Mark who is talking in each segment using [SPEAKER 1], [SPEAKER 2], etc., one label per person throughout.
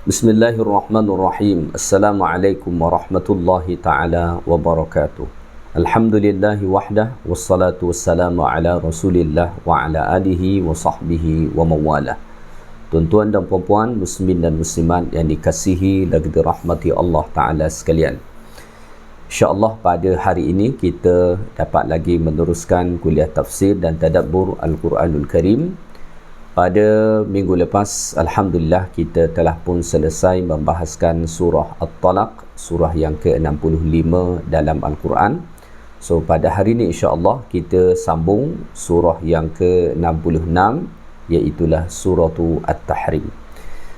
[SPEAKER 1] Bismillahirrahmanirrahim. Assalamualaikum warahmatullahi ta'ala wabarakatuh. Alhamdulillahi wahdah, wassalatu wassalamu ala rasulillah wa ala alihi wa sahbihi wa mawalah. Tuan-tuan dan puan-puan, muslimin dan muslimat yang dikasihi dan dirahmati Allah Ta'ala sekalian, InsyaAllah pada hari ini kita dapat lagi meneruskan kuliah tafsir dan tadabbur Al-Quranul Karim. Pada minggu lepas, Alhamdulillah, kita telah pun selesai membahaskan surah At-Talaq, surah yang ke-65 dalam Al-Quran. So, pada hari ini insyaAllah kita sambung surah yang ke-66, iaitulah suratu At-Tahrim.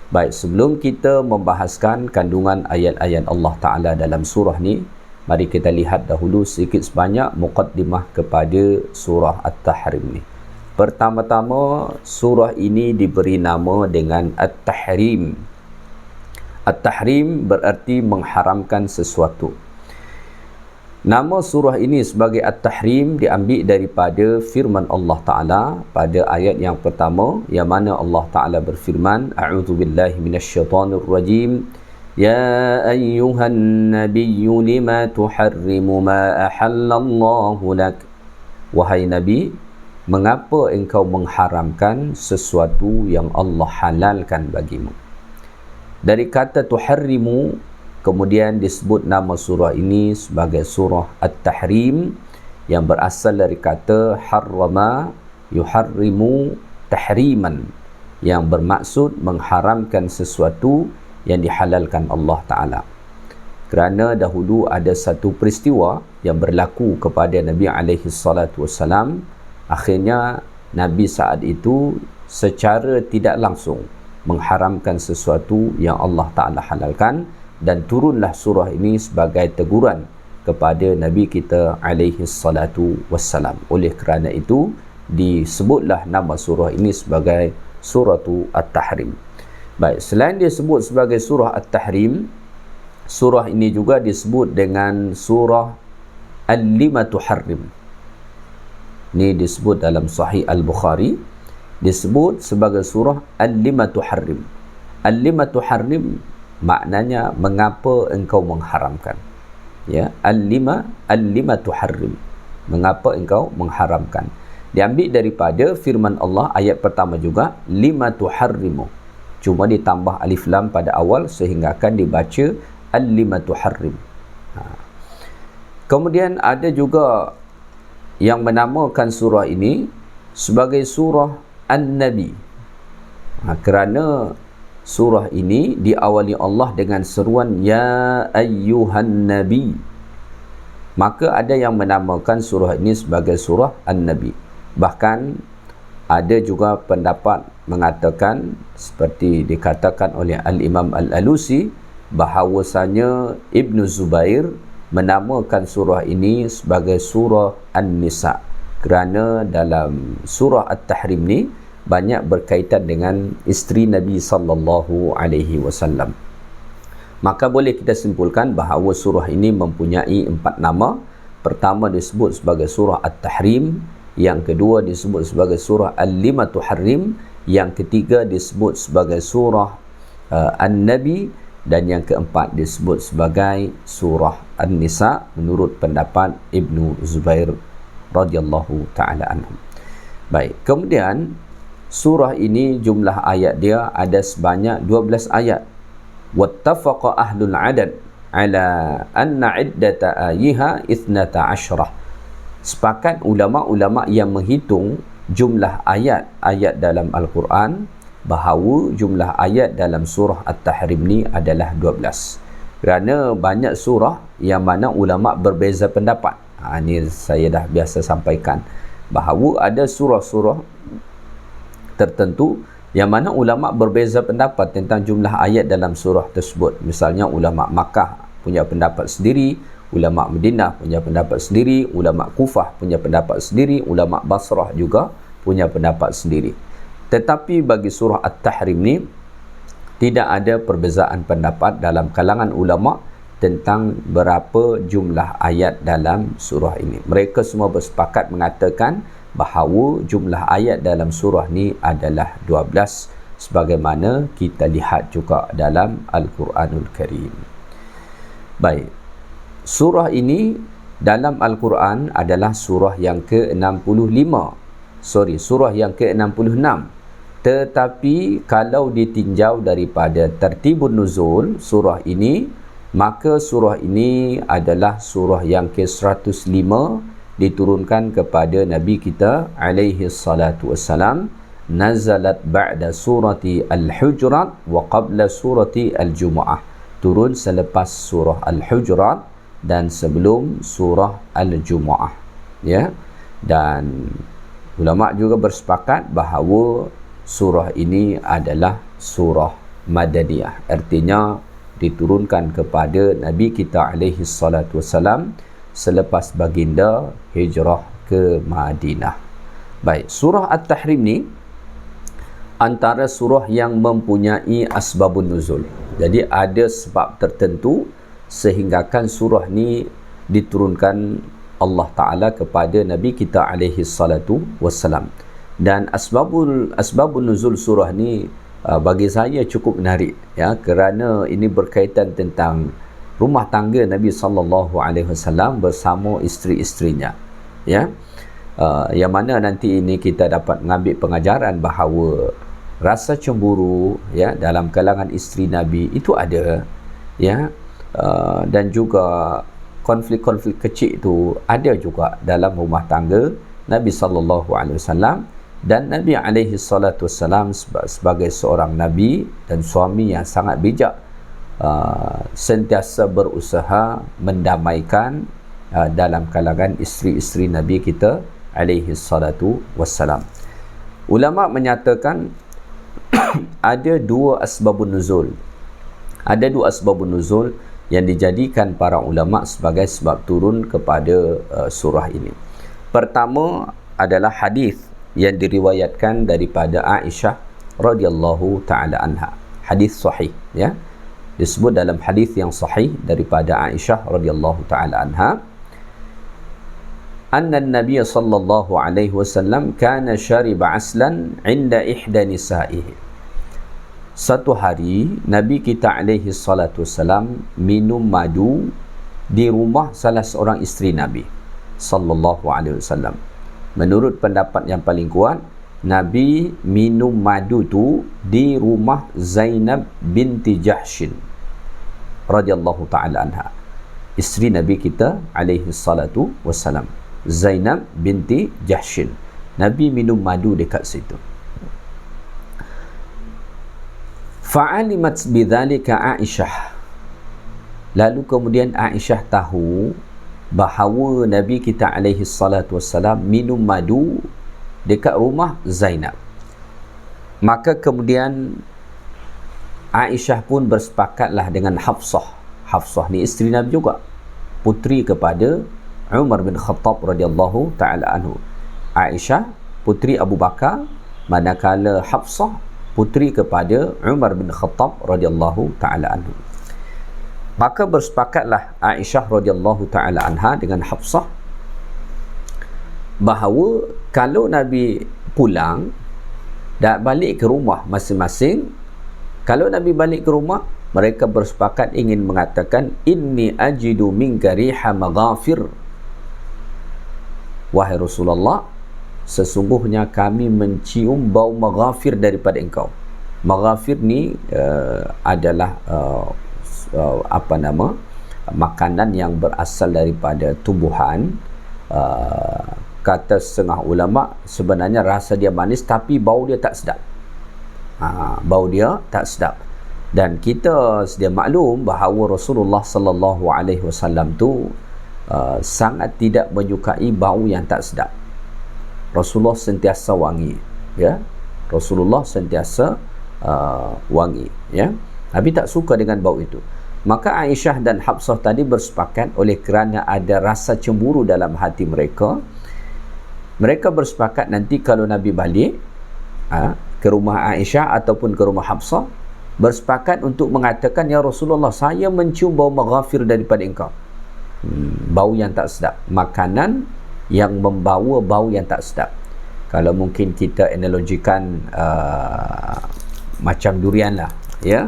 [SPEAKER 1] Baik, sebelum kita membahaskan kandungan ayat-ayat Allah Ta'ala dalam surah ni, mari kita lihat dahulu sedikit sebanyak muqaddimah kepada surah At-Tahrim ni. Pertama-tama, surah ini diberi nama dengan At-Tahrim. At-Tahrim berarti mengharamkan sesuatu. Nama surah ini sebagai At-Tahrim diambil daripada firman Allah Ta'ala pada ayat yang pertama, yang mana Allah Ta'ala berfirman, A'udzubillahi minasyaitanirrajim, Ya ayyuhan nabiyyu lima tuharrimu ma ahallallahu lak. Wahai Nabi, mengapa engkau mengharamkan sesuatu yang Allah halalkan bagimu? Dari kata tuharrimu, kemudian disebut nama surah ini sebagai surah At-Tahrim, yang berasal dari kata harrama yuharrimu tahriman, yang bermaksud mengharamkan sesuatu yang dihalalkan Allah Ta'ala. Kerana dahulu ada satu peristiwa yang berlaku kepada Nabi SAW. Akhirnya Nabi saat itu secara tidak langsung mengharamkan sesuatu yang Allah Ta'ala halalkan, dan turunlah surah ini sebagai teguran kepada Nabi kita SAW. Oleh kerana itu disebutlah nama surah ini sebagai suratu At-Tahrim. Baik, selain disebut sebagai surah At-Tahrim, surah ini juga disebut dengan surah Al-Lima Tuharrim. Ini disebut dalam Sahih Al-Bukhari, disebut sebagai surah Al-Lima Tuharrim. Al-Lima Tuharrim maknanya mengapa engkau mengharamkan. Ya, Al-Lima Tuharrim, mengapa engkau mengharamkan. Diambil daripada firman Allah ayat pertama juga, Lima Tuharrimu. Cuma ditambah alif lam pada awal sehingga akan dibaca Al-Lima Tuharrim. Kemudian ada juga yang menamakan surah ini sebagai surah An-Nabi. Kerana surah ini diawali Allah dengan seruan Ya ayyuhan Nabi, maka ada yang menamakan surah ini sebagai surah An-Nabi. Bahkan ada juga pendapat mengatakan, seperti dikatakan oleh Al-Imam Al-Alusi, bahawasanya Ibn Zubair menamakan surah ini sebagai surah An-Nisa, kerana dalam surah At-Tahrim ni banyak berkaitan dengan isteri Nabi SAW. Maka boleh kita simpulkan bahawa surah ini mempunyai 4 nama. Pertama disebut sebagai surah At-Tahrim, yang kedua disebut sebagai surah Al-Lima Tuharrim, yang ketiga disebut sebagai surah An-Nabi, dan yang keempat disebut sebagai surah An-Nisa menurut pendapat Ibnu Zubair radhiyallahu ta'ala anhu. Baik, kemudian surah ini jumlah ayat dia ada sebanyak 12 ayat. Wattafaqa ahlul adad ala anna iddata ayyiha 12. Sepakat ulama-ulama yang menghitung jumlah ayat-ayat dalam Al-Quran bahawa jumlah ayat dalam surah At-Tahrim ni adalah 12. Kerana banyak surah yang mana ulama berbeza pendapat. Ini saya dah biasa sampaikan bahawa ada surah-surah tertentu yang mana ulama berbeza pendapat tentang jumlah ayat dalam surah tersebut. Misalnya ulama Makkah punya pendapat sendiri, ulama Madinah punya pendapat sendiri, ulama Kufah punya pendapat sendiri, ulama Basrah juga punya pendapat sendiri. Tetapi bagi surah At-Tahrim ni tidak ada perbezaan pendapat dalam kalangan ulama tentang berapa jumlah ayat dalam surah ini. Mereka semua bersepakat mengatakan bahawa jumlah ayat dalam surah ni adalah 12. sebagaimana kita lihat juga dalam Al-Quranul Karim. Baik, surah ini dalam Al-Quran adalah surah yang ke-65, surah yang ke-66. Tetapi kalau ditinjau daripada tertibun nuzul surah ini, maka surah ini adalah surah yang ke-105 diturunkan kepada Nabi kita alaihi salatu wassalam. Nazalat ba'da surati Al-Hujurat wa qabla surati Al-Jumu'ah. Turun selepas surah Al-Hujurat dan sebelum surah Al-Jumu'ah. Ya. Dan ulama juga bersepakat bahawa surah ini adalah surah Madaniyah. Artinya diturunkan kepada Nabi kita alaihi salatu wassalam selepas baginda hijrah ke Madinah. Baik, surah At-Tahrim ni antara surah yang mempunyai asbabun nuzul. Jadi ada sebab tertentu sehinggakan surah ni diturunkan Allah Ta'ala kepada Nabi kita alaihi salatu wassalam. Dan asbabun nuzul surah ni bagi saya cukup menarik, ya, kerana ini berkaitan tentang rumah tangga Nabi sallallahu alaihi wasallam bersama isteri-isterinya, ya. Yang mana nanti ini kita dapat mengambil pengajaran bahawa rasa cemburu, ya, dalam kalangan isteri Nabi itu ada, ya, dan juga konflik-konflik kecil itu ada juga dalam rumah tangga Nabi sallallahu alaihi wasallam. Dan Nabi alaihi salatu wassalam sebagai seorang nabi dan suami yang sangat bijak, sentiasa berusaha mendamaikan dalam kalangan isteri-isteri Nabi kita alaihi salatu wassalam. Ulama menyatakan ada dua asbabun nuzul. Ada dua asbabun nuzul yang dijadikan para ulama sebagai sebab turun kepada surah ini. Pertama adalah hadis yang diriwayatkan daripada Aisyah radhiyallahu taala anha. Hadis sahih, ya. Disebut dalam hadis yang sahih daripada Aisyah radhiyallahu taala anha, anna an-nabiy sallallahu alaihi wasallam kana shariba aslan 'inda ihda nisa'ihi. Satu hari Nabi kita alaihi salatu wasallam minum madu di rumah salah seorang isteri Nabi sallallahu alaihi wasallam. Menurut pendapat yang paling kuat, Nabi minum madu tu di rumah Zainab binti Jahshin radhiyallahu ta'ala anha, isteri Nabi kita alaihi salatu wassalam, Zainab binti Jahshin. Nabi minum madu dekat situ. Fa'alimat bidzalika Aisyah. Lalu kemudian Aisyah tahu bahawa Nabi kita alaihi salatu wassalam minum madu dekat rumah Zainab. Maka kemudian Aisyah pun bersepakatlah dengan Hafsah. Hafsah ni isteri Nabi juga, putri kepada Umar bin Khattab radhiyallahu taala anhu. Aisyah putri Abu Bakar, manakala Hafsah putri kepada Umar bin Khattab radhiyallahu taala anhu. Maka bersepakatlah Aisyah radhiyallahu taala anha dengan Hafsah bahawa kalau Nabi pulang dan balik ke rumah masing-masing, kalau Nabi balik ke rumah, mereka bersepakat ingin mengatakan, inni ajidu minka riha maghafir. Wahai Rasulullah, sesungguhnya kami mencium bau maghafir daripada engkau. Maghafir ni adalah makanan yang berasal daripada tumbuhan. Kata setengah ulama, sebenarnya rasa dia manis tapi bau dia tak sedap. Bau dia tak sedap. Dan kita sedia maklum bahawa Rasulullah sallallahu alaihi wasallam tu sangat tidak menyukai bau yang tak sedap. Rasulullah sentiasa wangi, ya. Rasulullah sentiasa wangi, ya. Nabi tak suka dengan bau itu. Maka Aisyah dan Hafsah tadi bersepakat, oleh kerana ada rasa cemburu dalam hati mereka, mereka bersepakat nanti kalau Nabi balik ke rumah Aisyah ataupun ke rumah Hafsah, bersepakat untuk mengatakan, ya Rasulullah, saya mencium bau maghafir daripada engkau. Bau yang tak sedap, makanan yang membawa bau yang tak sedap. Kalau mungkin kita analogikan macam durian lah, ya.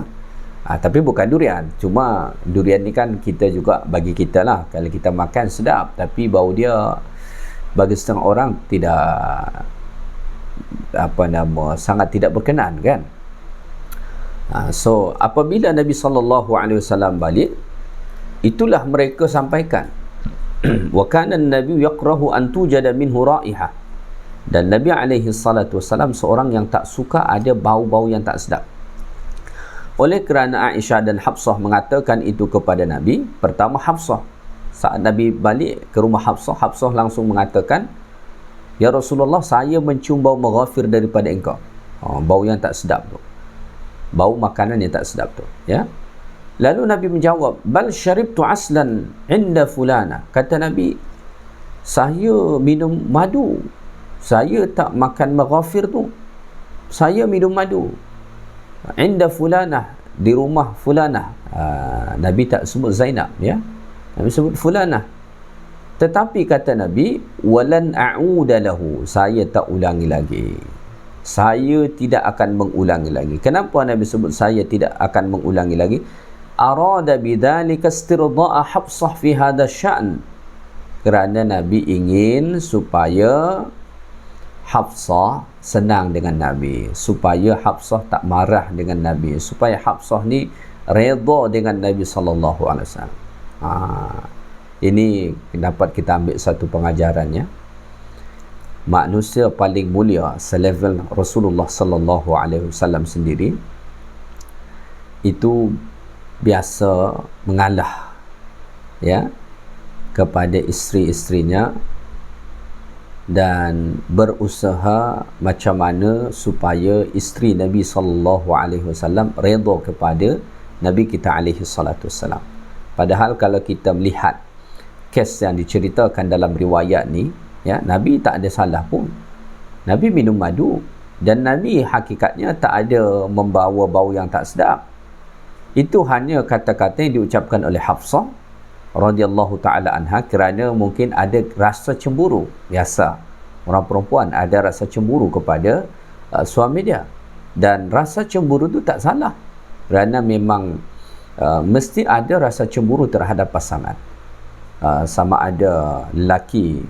[SPEAKER 1] Tapi bukan durian, cuma durian ni kan kita juga, bagi kita lah, kalau kita makan sedap, tapi bau dia bagi setengah orang tidak, sangat tidak berkenan kan. So apabila Nabi SAW balik, itulah mereka sampaikan wa kana an-nabi yaqrahu an tujada minhu raihah, dan Nabi SAW seorang yang tak suka ada bau-bau yang tak sedap. Oleh kerana Aisyah dan Hafsah mengatakan itu kepada Nabi, pertama Hafsah, saat Nabi balik ke rumah Hafsah, Hafsah langsung mengatakan, ya Rasulullah, saya mencium bau maghafir daripada engkau. Bau yang tak sedap tu, bau makanan yang tak sedap tu, ya. Lalu Nabi menjawab, bal syaribtu aslan inda fulana. Kata Nabi, saya minum madu, saya tak makan maghafir tu, saya minum madu inda fulanah, di rumah fulanah. Nabi tak sebut Zainab, ya, Nabi sebut fulanah. Tetapi kata Nabi, walan a'uda lahu, saya tak ulangi lagi, saya tidak akan mengulangi lagi. Kenapa Nabi sebut saya tidak akan mengulangi lagi? Arada bidzalika istirda'a Hafsah fi hadha sya'n, kerana Nabi ingin supaya Hafsah senang dengan Nabi, supaya Hafsah tak marah dengan Nabi, supaya Hafsah ni redha dengan Nabi SAW. Ini dapat kita ambil satu pengajarannya. Manusia paling mulia selevel Rasulullah SAW sendiri itu biasa mengalah, ya, kepada isteri-isterinya dan berusaha macam mana supaya isteri Nabi SAW redha kepada Nabi kita SAW. Padahal kalau kita melihat kes yang diceritakan dalam riwayat ni, ya, Nabi tak ada salah pun. Nabi minum madu dan Nabi hakikatnya tak ada membawa bau yang tak sedap. Itu hanya kata-kata yang diucapkan oleh Hafsah radhiyallahu ta'ala anha kerana mungkin ada rasa cemburu. Biasa orang perempuan ada rasa cemburu kepada suami dia, dan rasa cemburu tu tak salah, kerana memang mesti ada rasa cemburu terhadap pasangan, sama ada lelaki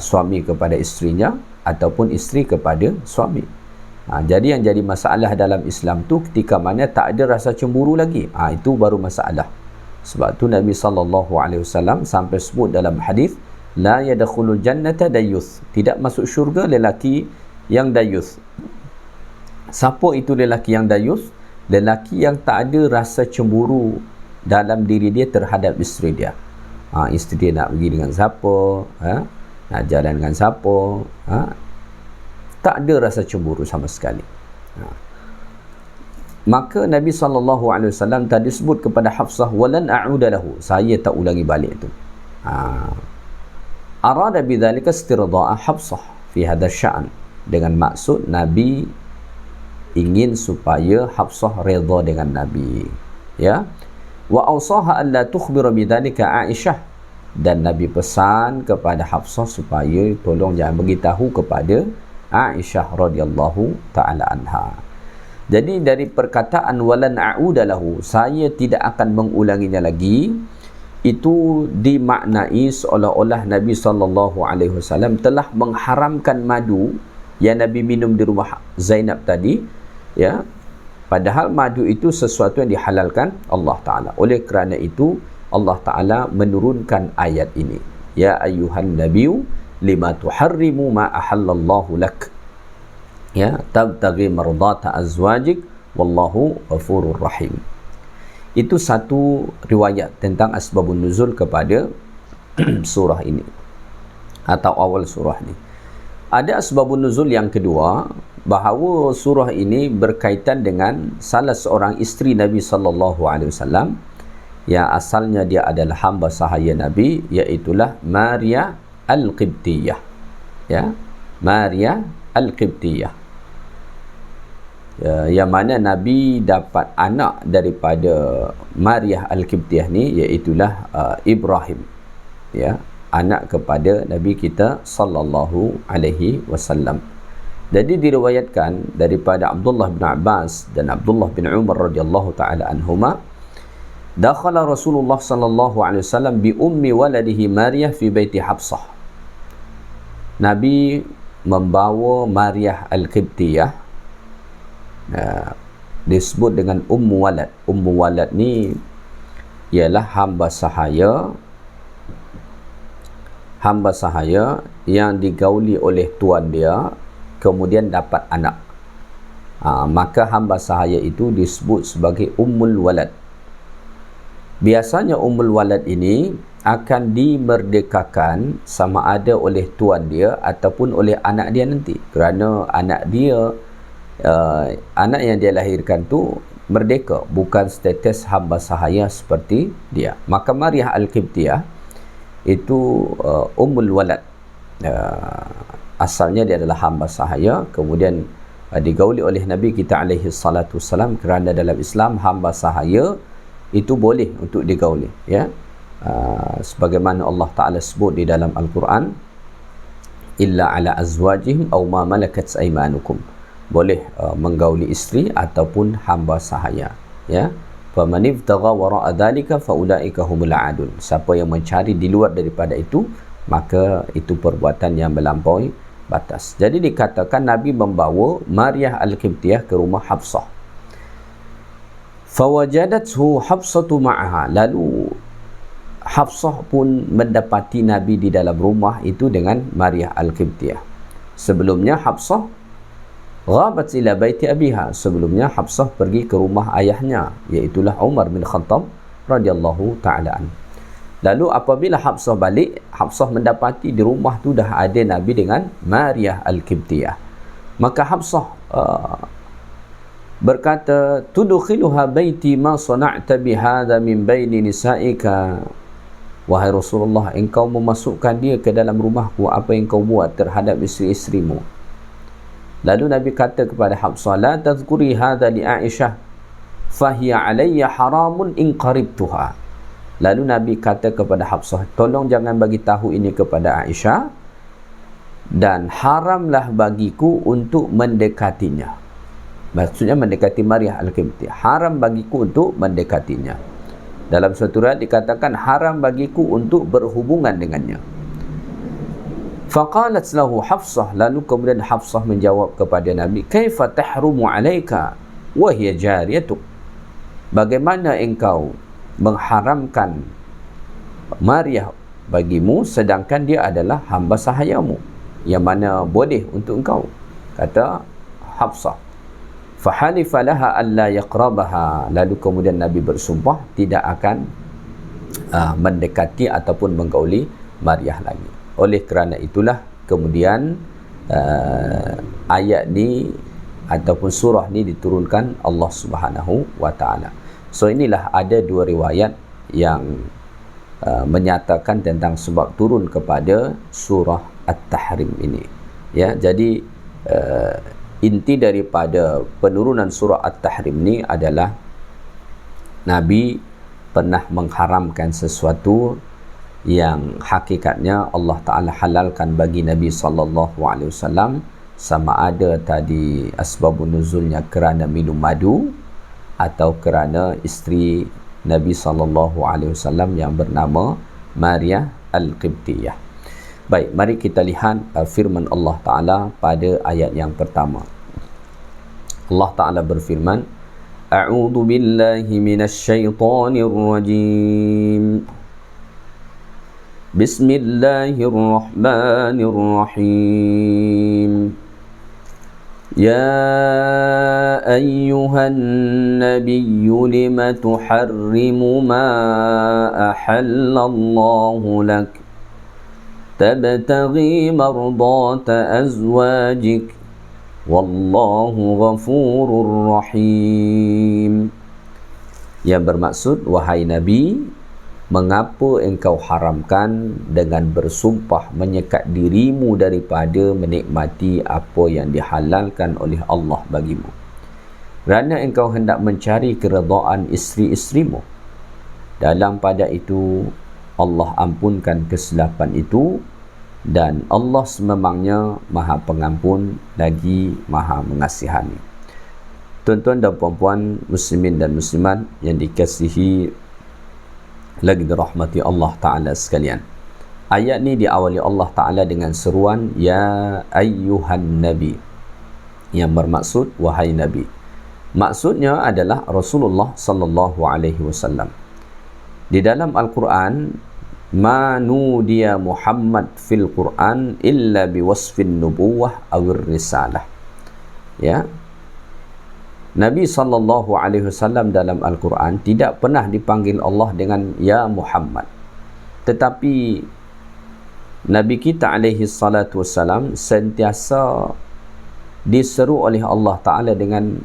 [SPEAKER 1] suami kepada isterinya ataupun isteri kepada suami. Jadi yang jadi masalah dalam Islam tu ketika mana tak ada rasa cemburu lagi, itu baru masalah. Sebab tu Nabi SAW sampai sebut dalam hadis, la yadkhulul jannata dayuth, tidak masuk syurga lelaki yang dayuth. Siapa itu lelaki yang dayuth? Lelaki yang tak ada rasa cemburu dalam diri dia terhadap isteri dia. Isteri dia nak pergi dengan siapa, nak jalan dengan siapa, tak ada rasa cemburu sama sekali. Maka Nabi SAW tadi sebut kepada Hafsah, walan a'uda lahu, saya tak ulangi balik tu. Arada bidzalika istirda'a Hafsah fi hadha sya'n, dengan maksud Nabi ingin supaya Hafsah redha dengan Nabi, ya. Wa awsaha an la tukhbira bidzalika Aisyah, dan Nabi pesan kepada Hafsah supaya tolong jangan beritahu kepada Aisyah radhiyallahu taala anha. Jadi dari perkataan walan a'uda lahu, saya tidak akan mengulanginya lagi, itu dimaknai seolah-olah Nabi SAW telah mengharamkan madu yang Nabi minum di rumah Zainab tadi, ya. Padahal madu itu sesuatu yang dihalalkan Allah Ta'ala. Oleh kerana itu Allah Ta'ala menurunkan ayat ini, ya ayyuhan nabiyyu lima tuharrimu ma ahallallahu lak, ya, tabtaghi mardata azwajik wallahu ghafurur rahim. Itu satu riwayat tentang asbabun nuzul kepada surah ini atau awal surah ini. Ada asbabun nuzul yang kedua, bahawa surah ini berkaitan dengan salah seorang isteri Nabi SAW yang asalnya dia adalah hamba sahaya Nabi, iaitulah Maria Al-Qibtiyah, ya, Maria Al-Qibtiyah, yang mana Nabi dapat anak daripada Maria Al-Qibtiyah ni, iaitulah Ibrahim, ya, anak kepada Nabi kita sallallahu alaihi wasallam. Jadi diriwayatkan daripada Abdullah bin Abbas dan Abdullah bin Umar radhiyallahu taala anhuma, dakhala Rasulullah sallallahu alaihi wasallam bi ummi waladihi Maryah fi baiti Hafsah. Nabi membawa Maryah Al-Qibtiyah, disebut dengan Ummu Walad. Ummu Walad ni ialah hamba sahaya yang digauli oleh tuan dia kemudian dapat anak. Maka hamba sahaya itu disebut sebagai Ummul Walad. Biasanya Ummul Walad ini akan dimerdekakan sama ada oleh tuan dia ataupun oleh anak dia nanti, kerana anak dia anak yang dia lahirkan tu merdeka, bukan status hamba sahaya seperti dia. Maka Maryah Al-Qibtiyah itu Ummul Walad, asalnya dia adalah hamba sahaya, kemudian digauli oleh Nabi kita alaihi salatu wassalam, kerana dalam Islam hamba sahaya itu boleh untuk digauli, ya. Sebagaimana Allah Ta'ala sebut di dalam Al-Quran, illa ala azwajihim aw ma malakat aymanukum, boleh menggauli isteri ataupun hamba sahaya, ya. Faman ibtagha wara'a dhalika faulaika humul aadun, siapa yang mencari di luar daripada itu, maka itu perbuatan yang melampaui batas. Jadi dikatakan Nabi membawa Maryah Al-Qibtiyah ke rumah Hafsah. Fawajadathu Hafsatu ma'aha, lalu Hafsah pun mendapati Nabi di dalam rumah itu dengan Maryah Al-Qibtiyah. Sebelumnya Hafsah ghabat ila baiti abiha, sebelumnya Hafsah pergi ke rumah ayahnya, iaitulah Umar bin Khattab radhiyallahu ta'ala an. Lalu apabila Hafsah balik, Hafsah mendapati di rumah tu dah ada Nabi dengan Maryah Al-Qibtiyah. Maka Hafsah berkata, tudkhiluha baiti ma sana'ta bihadha min baini nisa'ika, wahai Rasulullah, engkau memasukkan dia ke dalam rumahku, apa yang kau buat terhadap isteri-isterimu? Lalu Nabi kata kepada Hafsah, la tadhkuri hadha li Aisyah fahiya alayya haramun in qaribtuha. Lalu Nabi kata kepada Hafsah, tolong jangan bagi tahu ini kepada Aisyah, dan haramlah bagiku untuk mendekatinya. Maksudnya mendekati Maryah Al-Qibtiyah, haram bagiku untuk mendekatinya. Dalam suatu riwayat dikatakan haram bagiku untuk berhubungan dengannya. Faqalat lahu Hafsah, lalu kemudian Hafsah menjawab kepada Nabi, kaifa tahrumu alaika wa hiya jariyatuk, bagaimana engkau mengharamkan Maryah bagimu sedangkan dia adalah hamba sahayamu, yang mana boleh untuk engkau, kata Hafsah. Fahalifa laha alla yaqrabaha, lalu kemudian Nabi bersumpah tidak akan mendekati ataupun menggauli Maryah lagi. Oleh kerana itulah kemudian ayat ni ataupun surah ni diturunkan Allah Subhanahu wa taala. So inilah ada dua riwayat yang menyatakan tentang sebab turun kepada surah At-Tahrim ini, ya. Jadi inti daripada penurunan surah At-Tahrim ni adalah Nabi pernah mengharamkan sesuatu yang hakikatnya Allah Ta'ala halalkan bagi Nabi SAW, sama ada tadi asbabun nuzulnya kerana minum madu atau kerana isteri Nabi SAW yang bernama Maryah Al-Qibtiyah. Baik, mari kita lihat firman Allah Ta'ala pada ayat yang pertama. Allah Ta'ala berfirman, A'udhu billahi minasyaitanir rajim. Bismillahirrahmanirrahim. Ya ayyuhan nabiyyu lima tuharrimu ma ahallallahu lak tabtaghi mardata azwajik wallahu ghafurur rahim. Yang bermaksud, wahai Nabi, mengapa engkau haramkan dengan bersumpah menyekat dirimu daripada menikmati apa yang dihalalkan oleh Allah bagimu, kerana engkau hendak mencari keredaan isteri-isterimu. Dalam pada itu Allah ampunkan kesilapan itu dan Allah sememangnya Maha Pengampun lagi Maha Mengasihani. Tuan-tuan dan puan-puan muslimin dan muslimat yang dikasihi lagi dirahmati Allah Ta'ala sekalian, ayat ni diawali Allah Ta'ala dengan seruan Ya ayyuhan Nabi, yang bermaksud wahai Nabi. Maksudnya adalah Rasulullah sallallahu alaihi wasallam. Di dalam Al-Quran, ma nudiya Muhammad fil Quran illa biwasfin nubuwah awir risalah. Ya, Nabi sallallahu alaihi wasallam dalam Al-Quran tidak pernah dipanggil Allah dengan ya Muhammad, tetapi Nabi kita alaihi salatu wassalam sentiasa diseru oleh Allah Ta'ala dengan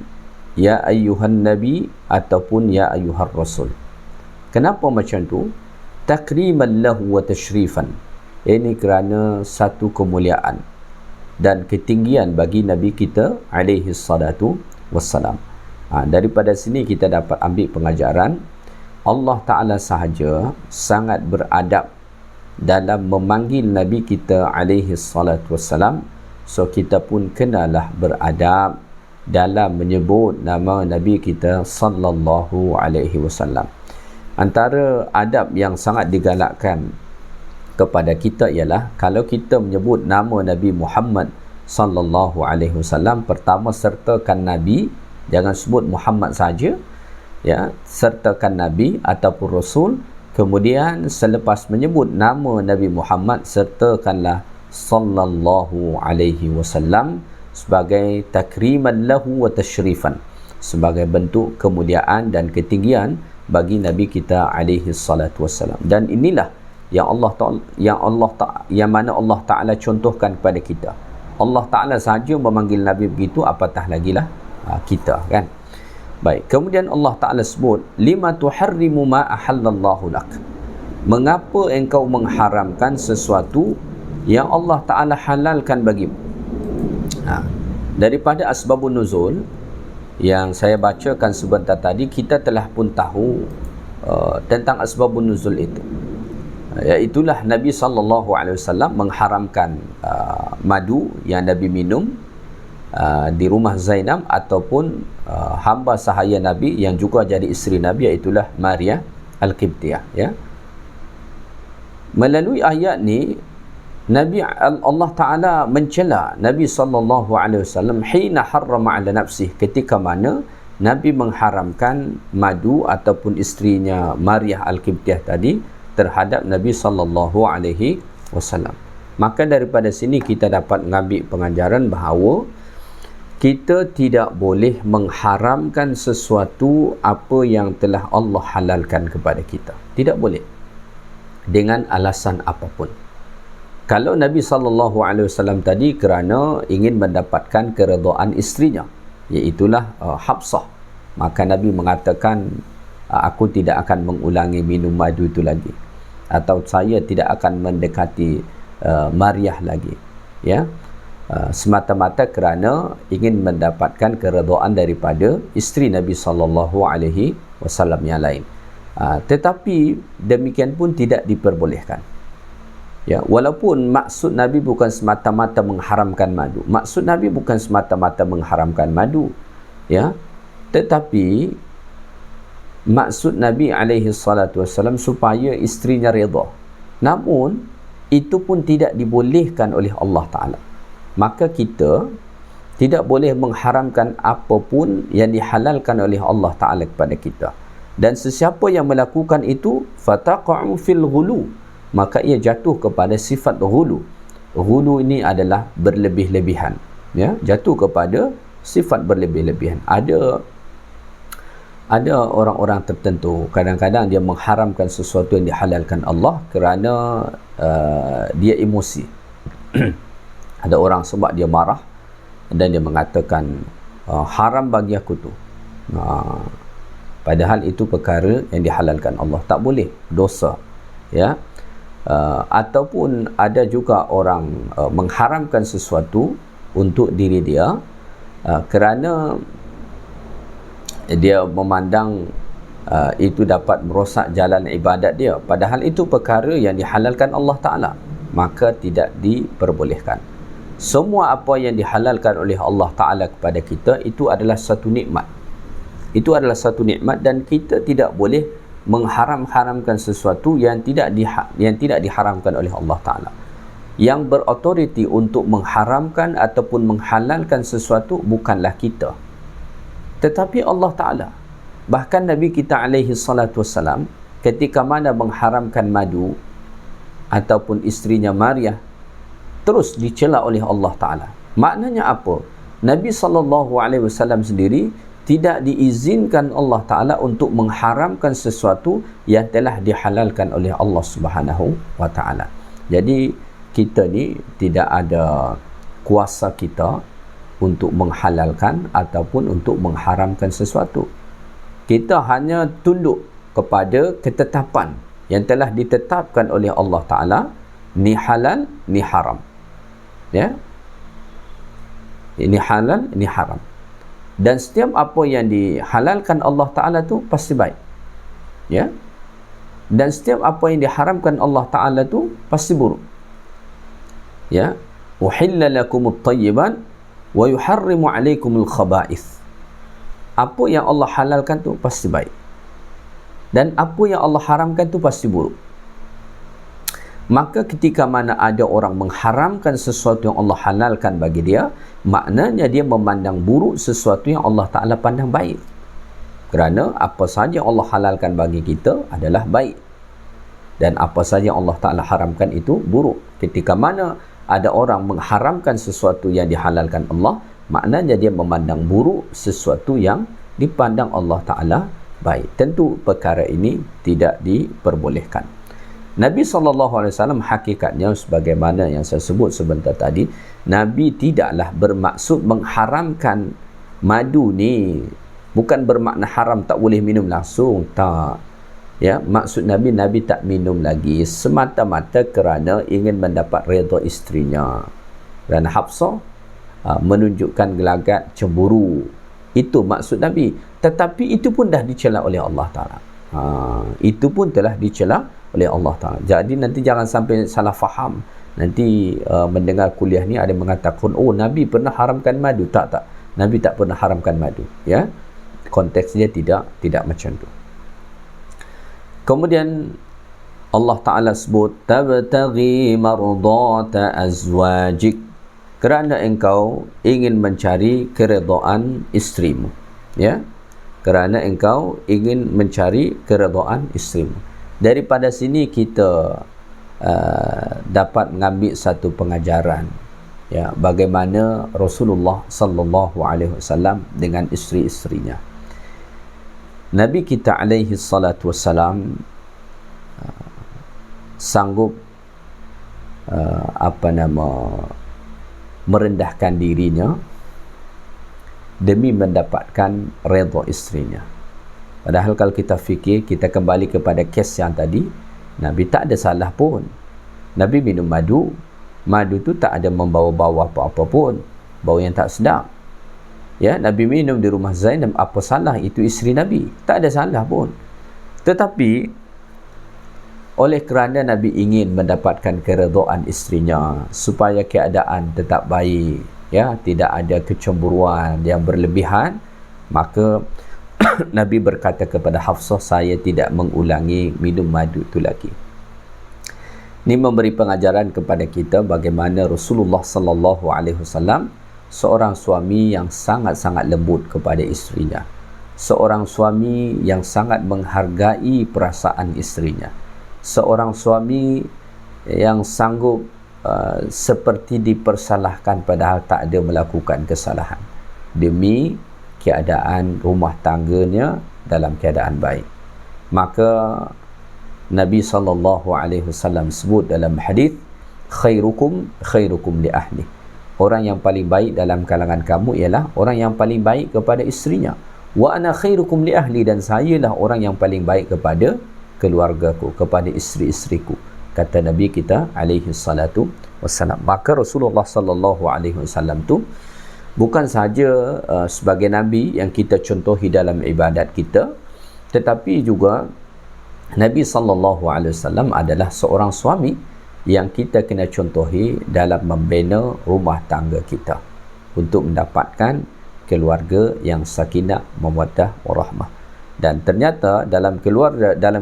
[SPEAKER 1] ya ayyuhan Nabi ataupun ya ayyuhar Rasul. Kenapa macam tu? Takriman lahu wa tashrifan. Ini kerana satu kemuliaan dan ketinggian bagi Nabi kita alaihi salatu wassalam. Daripada sini kita dapat ambil pengajaran Allah Ta'ala sahaja sangat beradab dalam memanggil Nabi kita alaihi salatu wassalam. So kita pun kenalah beradab dalam menyebut nama Nabi kita sallallahu alaihi wasallam. Antara adab yang sangat digalakkan kepada kita ialah kalau kita menyebut nama Nabi Muhammad sallallahu alaihi wasallam, pertama sertakan Nabi, jangan sebut Muhammad saja, ya, sertakan Nabi ataupun Rasul. Kemudian selepas menyebut nama Nabi Muhammad, sertakanlah sallallahu alaihi wasallam sebagai takriman lahu wa tashrifan, sebagai bentuk kemuliaan dan ketinggian bagi Nabi kita alaihi salatu wassalam. Dan inilah yang yang mana Allah Ta'ala contohkan kepada kita. Allah Ta'ala sahaja memanggil Nabi begitu, apatah lagilah kita, kan? Baik, kemudian Allah Ta'ala sebut lima tuharrimu ma ahallallahu lak. Mengapa engkau mengharamkan sesuatu yang Allah Ta'ala halalkan bagimu? Daripada asbabun nuzul yang saya bacakan sebentar tadi, kita telah pun tahu tentang asbabun nuzul itu. Iaitulah Nabi SAW mengharamkan madu yang Nabi minum di rumah Zainab ataupun hamba sahaya Nabi yang juga jadi isteri Nabi, iaitulah Maria Al-Qibtiyah, ya. Melalui ayat ni Allah Ta'ala mencela Nabi SAW hina harrama ala nafsih, ketika mana Nabi mengharamkan madu ataupun isterinya Maria Al-Qibtiyah tadi terhadap Nabi SAW. Maka daripada sini kita dapat mengambil pengajaran bahawa kita tidak boleh mengharamkan sesuatu apa yang telah Allah halalkan kepada kita. Tidak boleh dengan alasan apapun. Kalau Nabi SAW tadi kerana ingin mendapatkan keredaan isterinya, iaitulah Hafsah, maka Nabi mengatakan aku tidak akan mengulangi minum madu itu lagi, atau saya tidak akan mendekati Maria lagi, ya, semata-mata kerana ingin mendapatkan keredaan daripada isteri Nabi SAW yang lain. Tetapi demikian pun tidak diperbolehkan. Ya, walaupun maksud Nabi bukan semata-mata mengharamkan madu. Maksud Nabi bukan semata-mata mengharamkan madu, ya. Tetapi maksud Nabi alaihi salatu wasallam supaya isterinya redha. Namun itu pun tidak dibolehkan oleh Allah Ta'ala. Maka kita tidak boleh mengharamkan apapun yang dihalalkan oleh Allah Ta'ala kepada kita. Dan sesiapa yang melakukan itu fataqa'u fil ghulu, maka ia jatuh kepada sifat ghulu. Ghulu ini adalah berlebih-lebihan, ya, jatuh kepada sifat berlebih-lebihan. Ada orang-orang tertentu kadang-kadang dia mengharamkan sesuatu yang dihalalkan Allah kerana dia emosi. Ada orang sebab dia marah dan dia mengatakan haram bagi aku tu, padahal itu perkara yang dihalalkan Allah. Tak boleh, dosa, ya. Ataupun ada juga orang mengharamkan sesuatu untuk diri dia kerana dia memandang itu dapat merosak jalan ibadat dia, padahal itu perkara yang dihalalkan Allah Ta'ala. maka tidak diperbolehkan. Semua apa yang dihalalkan oleh Allah Ta'ala kepada kita itu adalah satu nikmat. Itu adalah satu nikmat, dan kita tidak boleh mengharam-haramkan sesuatu yang tidak diharamkan oleh Allah Ta'ala. Yang berautoriti untuk mengharamkan ataupun menghalalkan sesuatu bukanlah kita, tetapi Allah Ta'ala. Bahkan Nabi kita alaihi salatu wassalam ketika mana mengharamkan madu ataupun isterinya Maryam, terus dicela oleh Allah Ta'ala. Maknanya apa? Nabi SAW sendiri tidak diizinkan Allah Ta'ala untuk mengharamkan sesuatu yang telah dihalalkan oleh Allah Subhanahu wa Ta'ala. Jadi kita ni tidak ada kuasa kita untuk menghalalkan ataupun untuk mengharamkan sesuatu. Kita hanya tunduk kepada ketetapan yang telah ditetapkan oleh Allah Ta'ala, ni halal, ni haram. Ya, ini halal, ini haram. Dan setiap apa yang dihalalkan Allah Ta'ala tu pasti baik. Ya, dan setiap apa yang diharamkan Allah Ta'ala tu pasti buruk. Ya, uhilla lakumut tayyiban wa yuharrimu alaikumul khaba'ith. Apa yang Allah halalkan tu pasti baik, dan apa yang Allah haramkan tu pasti buruk. Maka ketika mana ada orang mengharamkan sesuatu yang Allah halalkan bagi dia, maknanya dia memandang buruk sesuatu yang Allah Ta'ala pandang baik. Kerana apa sahaja yang Allah halalkan bagi kita adalah baik, dan apa sahaja yang Allah Ta'ala haramkan itu buruk. Ketika mana ada orang mengharamkan sesuatu yang dihalalkan Allah, maknanya dia memandang buruk sesuatu yang dipandang Allah Ta'ala baik. Tentu perkara ini tidak diperbolehkan. Nabi SAW hakikatnya sebagaimana yang saya sebut sebentar tadi, Nabi tidaklah bermaksud mengharamkan madu ni. Bukan bermakna haram tak boleh minum langsung, tak. Ya, maksud Nabi tak minum lagi semata-mata kerana ingin mendapat redha isterinya. Dan Hafsah menunjukkan gelagat cemburu. Itu maksud Nabi. Tetapi itu pun dah dicela oleh Allah Ta'ala. Itu pun telah dicela oleh Allah Ta'ala. Jadi nanti jangan sampai salah faham. Nanti mendengar kuliah ni ada mengatakan, oh Nabi pernah haramkan madu. Tak. Nabi tak pernah haramkan madu. Ya, konteksnya tidak macam tu. Kemudian Allah Ta'ala sebut, tabtaghi mardata azwajik, kerana engkau ingin mencari keredaan isterimu. Ya, kerana engkau ingin mencari keredaan isterimu. Daripada sini kita dapat mengambil satu pengajaran, ya, bagaimana Rasulullah sallallahu alaihi wasallam dengan isteri-isterinya. Nabi kita alaihi salatu wassalam sanggup merendahkan dirinya demi mendapatkan redha isterinya. Padahal kalau kita fikir, kita kembali kepada kes yang tadi, Nabi tak ada salah pun. Nabi minum madu tu tak ada membawa-bawa apa-apa pun, bau yang tak sedap. Ya, Nabi minum di rumah Zainab, apa salah? Itu isteri Nabi, tak ada salah pun. Tetapi oleh kerana Nabi ingin mendapatkan keredaan isterinya supaya keadaan tetap baik, ya, tidak ada kecemburuan yang berlebihan, maka Nabi berkata kepada Hafsah, saya tidak mengulangi minum madu itu lagi. Ini memberi pengajaran kepada kita bagaimana Rasulullah sallallahu alaihi wasallam seorang suami yang sangat-sangat lembut kepada isterinya, seorang suami yang sangat menghargai perasaan isterinya, seorang suami yang sanggup seperti dipersalahkan padahal tak ada melakukan kesalahan demi keadaan rumah tangganya dalam keadaan baik. Maka Nabi SAW sebut dalam hadis, khairukum li ahli. Orang yang paling baik dalam kalangan kamu ialah orang yang paling baik kepada isterinya. Wa ana khairukum li ahli, dan sayalah orang yang paling baik kepada keluargaku, kepada isteri-isteriku, kata Nabi kita alaihi salatu wassalam. Maka Rasulullah sallallahu alaihi wasallam tu bukan sahaja sebagai Nabi yang kita contohi dalam ibadat kita, tetapi juga Nabi sallallahu alaihi wasallam adalah seorang suami yang kita kena contohi dalam membina rumah tangga kita untuk mendapatkan keluarga yang sakinah, mawaddah, warahmah. Dan ternyata dalam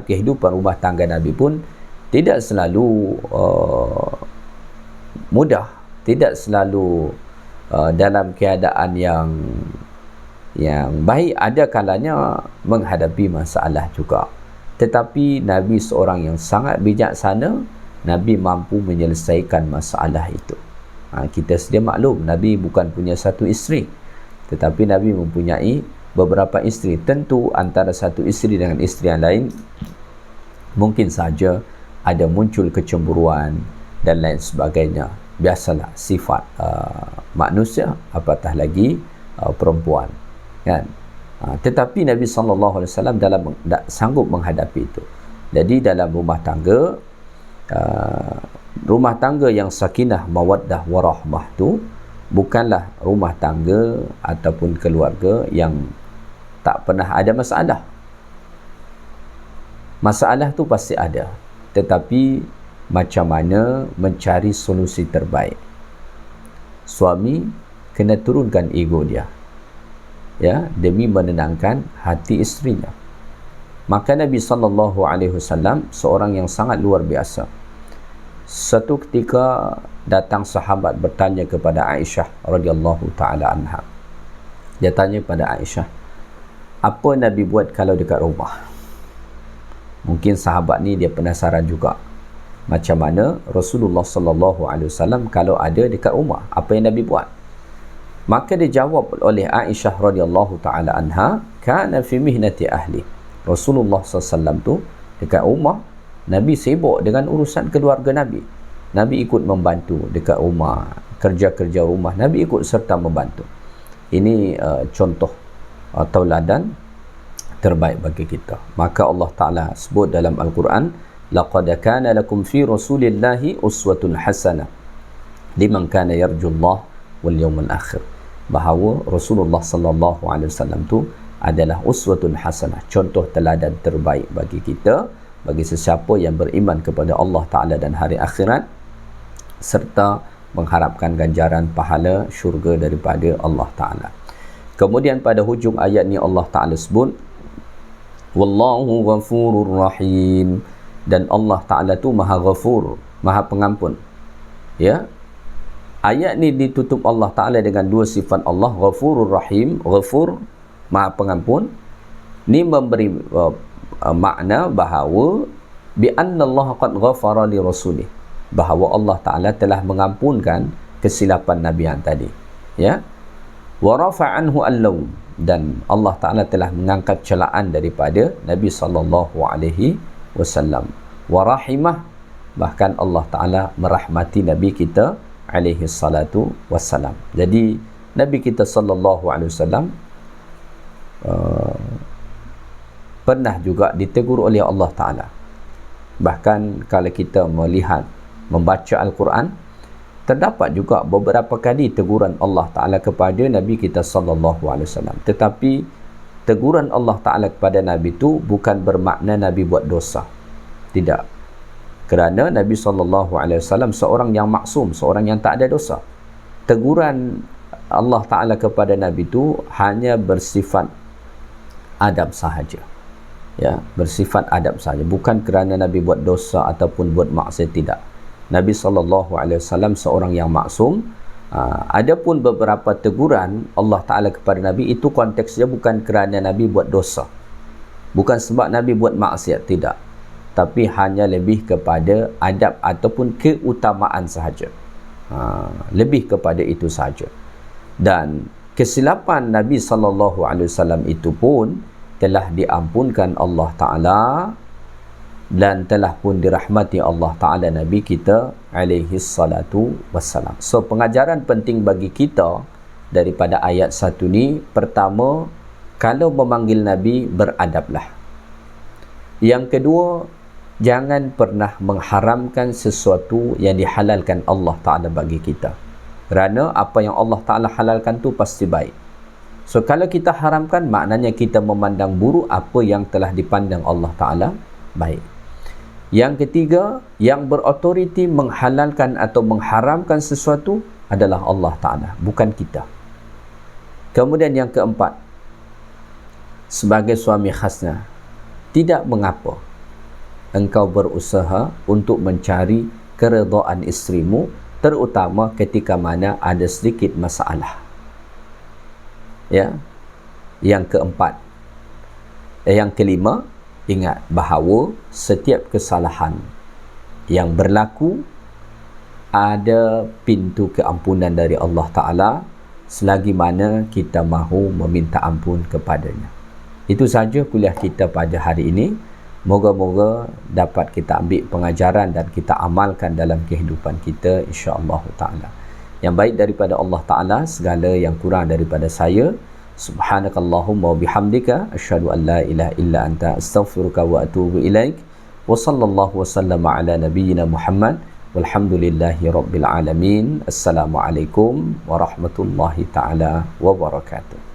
[SPEAKER 1] kehidupan rumah tangga Nabi pun tidak selalu mudah, tidak selalu dalam keadaan yang baik. Ada kalanya menghadapi masalah juga, tetapi Nabi seorang yang sangat bijaksana. Nabi mampu menyelesaikan masalah itu. Kita sedia maklum, Nabi bukan punya satu isteri, tetapi Nabi mempunyai beberapa isteri. Tentu antara satu isteri dengan isteri yang lain mungkin saja ada muncul kecemburuan dan lain sebagainya. Biasalah sifat manusia, apatah lagi perempuan, kan? Tetapi Nabi SAW sanggup menghadapi itu. Jadi dalam rumah tangga yang sakinah, mawaddah, warahmah tu bukanlah rumah tangga ataupun keluarga yang tak pernah ada masalah. Masalah tu pasti ada, tetapi macam mana mencari solusi terbaik. Suami kena turunkan ego dia, ya, demi menenangkan hati isterinya. Maka Nabi SAW seorang yang sangat luar biasa. Satu ketika datang sahabat bertanya kepada Aisyah radhiyallahu taala anha. Dia tanya pada Aisyah, apa Nabi buat kalau dekat rumah? Mungkin sahabat ni dia penasaran juga, macam mana Rasulullah sallallahu alaihi wasallam kalau ada dekat rumah, apa yang Nabi buat? Maka dijawab oleh Aisyah radhiyallahu taala anha, kana fi mihnati ahli. Rasulullah sallallahu alaihi wasallam tu dekat rumah, Nabi sibuk dengan urusan keluarga Nabi. Nabi ikut membantu dekat rumah, kerja-kerja rumah Nabi ikut serta membantu. Ini contoh tauladan terbaik bagi kita. Maka Allah Ta'ala sebut dalam Al-Quran, laqad kana lakum fi rasulillahi uswatun hasanah liman kana yarjullah wal yawmal akhir. Bahawa Rasulullah sallallahu alaihi wasallam tu adalah uswatun hasanah, contoh teladan terbaik bagi kita, bagi sesiapa yang beriman kepada Allah Ta'ala dan hari akhirat, serta mengharapkan ganjaran pahala syurga daripada Allah Ta'ala. Kemudian pada hujung ayat ni Allah Ta'ala sebut, Wallahu ghafurur rahim. Dan Allah Ta'ala tu maha ghafur, maha pengampun. Ya, ayat ni ditutup Allah Ta'ala dengan dua sifat Allah, ghafurur rahim. Ghafur, maha pengampun. Ni memberi makna bahawa bi anna Allah qad ghafara li rasulih, bahawa Allah Ta'ala telah mengampunkan kesilapan Nabi yang tadi, ya. Wa rafa'anhu al-lawm, dan Allah Ta'ala telah mengangkat celaan daripada Nabi sallallahu alaihi wasallam. Wa rahimah, bahkan Allah Ta'ala merahmati Nabi kita alaihi salatu wassalam. Jadi Nabi kita sallallahu alaihi wasallam pernah juga ditegur oleh Allah Ta'ala. Bahkan kalau kita melihat, membaca Al-Quran, terdapat juga beberapa kali teguran Allah Ta'ala kepada Nabi kita sallallahu alaihi wasallam. Tetapi teguran Allah Ta'ala kepada Nabi itu bukan bermakna Nabi buat dosa. Tidak. Kerana Nabi sallallahu alaihi wasallam seorang yang maksum, seorang yang tak ada dosa. Teguran Allah Ta'ala kepada Nabi itu hanya bersifat adab sahaja. Ya, bersifat adab saja, bukan kerana Nabi buat dosa ataupun buat maksiat, tidak. Nabi SAW seorang yang maksum. Adapun beberapa teguran Allah Ta'ala kepada Nabi itu konteksnya bukan kerana Nabi buat dosa, bukan sebab Nabi buat maksiat, tidak, tapi hanya lebih kepada adab ataupun keutamaan sahaja. Lebih kepada itu sahaja. Dan kesilapan Nabi SAW itu pun telah diampunkan Allah Ta'ala dan telah pun dirahmati Allah Ta'ala Nabi kita alaihi salatu wassalam. So pengajaran penting bagi kita daripada ayat 1 ni, pertama, kalau memanggil Nabi, beradablah. Yang kedua, jangan pernah mengharamkan sesuatu yang dihalalkan Allah Ta'ala bagi kita, kerana apa yang Allah Ta'ala halalkan tu pasti baik. So kalau kita haramkan, maknanya kita memandang buruk apa yang telah dipandang Allah Ta'ala baik. Yang ketiga, yang berautoriti menghalalkan atau mengharamkan sesuatu adalah Allah Ta'ala, bukan kita. Kemudian yang keempat, sebagai suami khasnya, tidak mengapa engkau berusaha untuk mencari keredaan isterimu, terutama ketika mana ada sedikit masalah. Ya. Yang keempat. Yang kelima, ingat bahawa setiap kesalahan yang berlaku ada pintu keampunan dari Allah Ta'ala selagi mana kita mahu meminta ampun kepadanya. Itu saja kuliah kita pada hari ini. Moga-moga dapat kita ambil pengajaran dan kita amalkan dalam kehidupan kita, insya-Allah Ta'ala. Yang baik daripada Allah Ta'ala, segala yang kurang daripada saya. Subhanakallahumma wa bihamdika asyhadu an la ilaha illa anta astaghfiruka wa atubu ilaik. Wa sallallahu wa sallama ala nabiyyina Muhammad walhamdulillahi rabbil alamin. Assalamualaikum warahmatullahi taala wabarakatuh.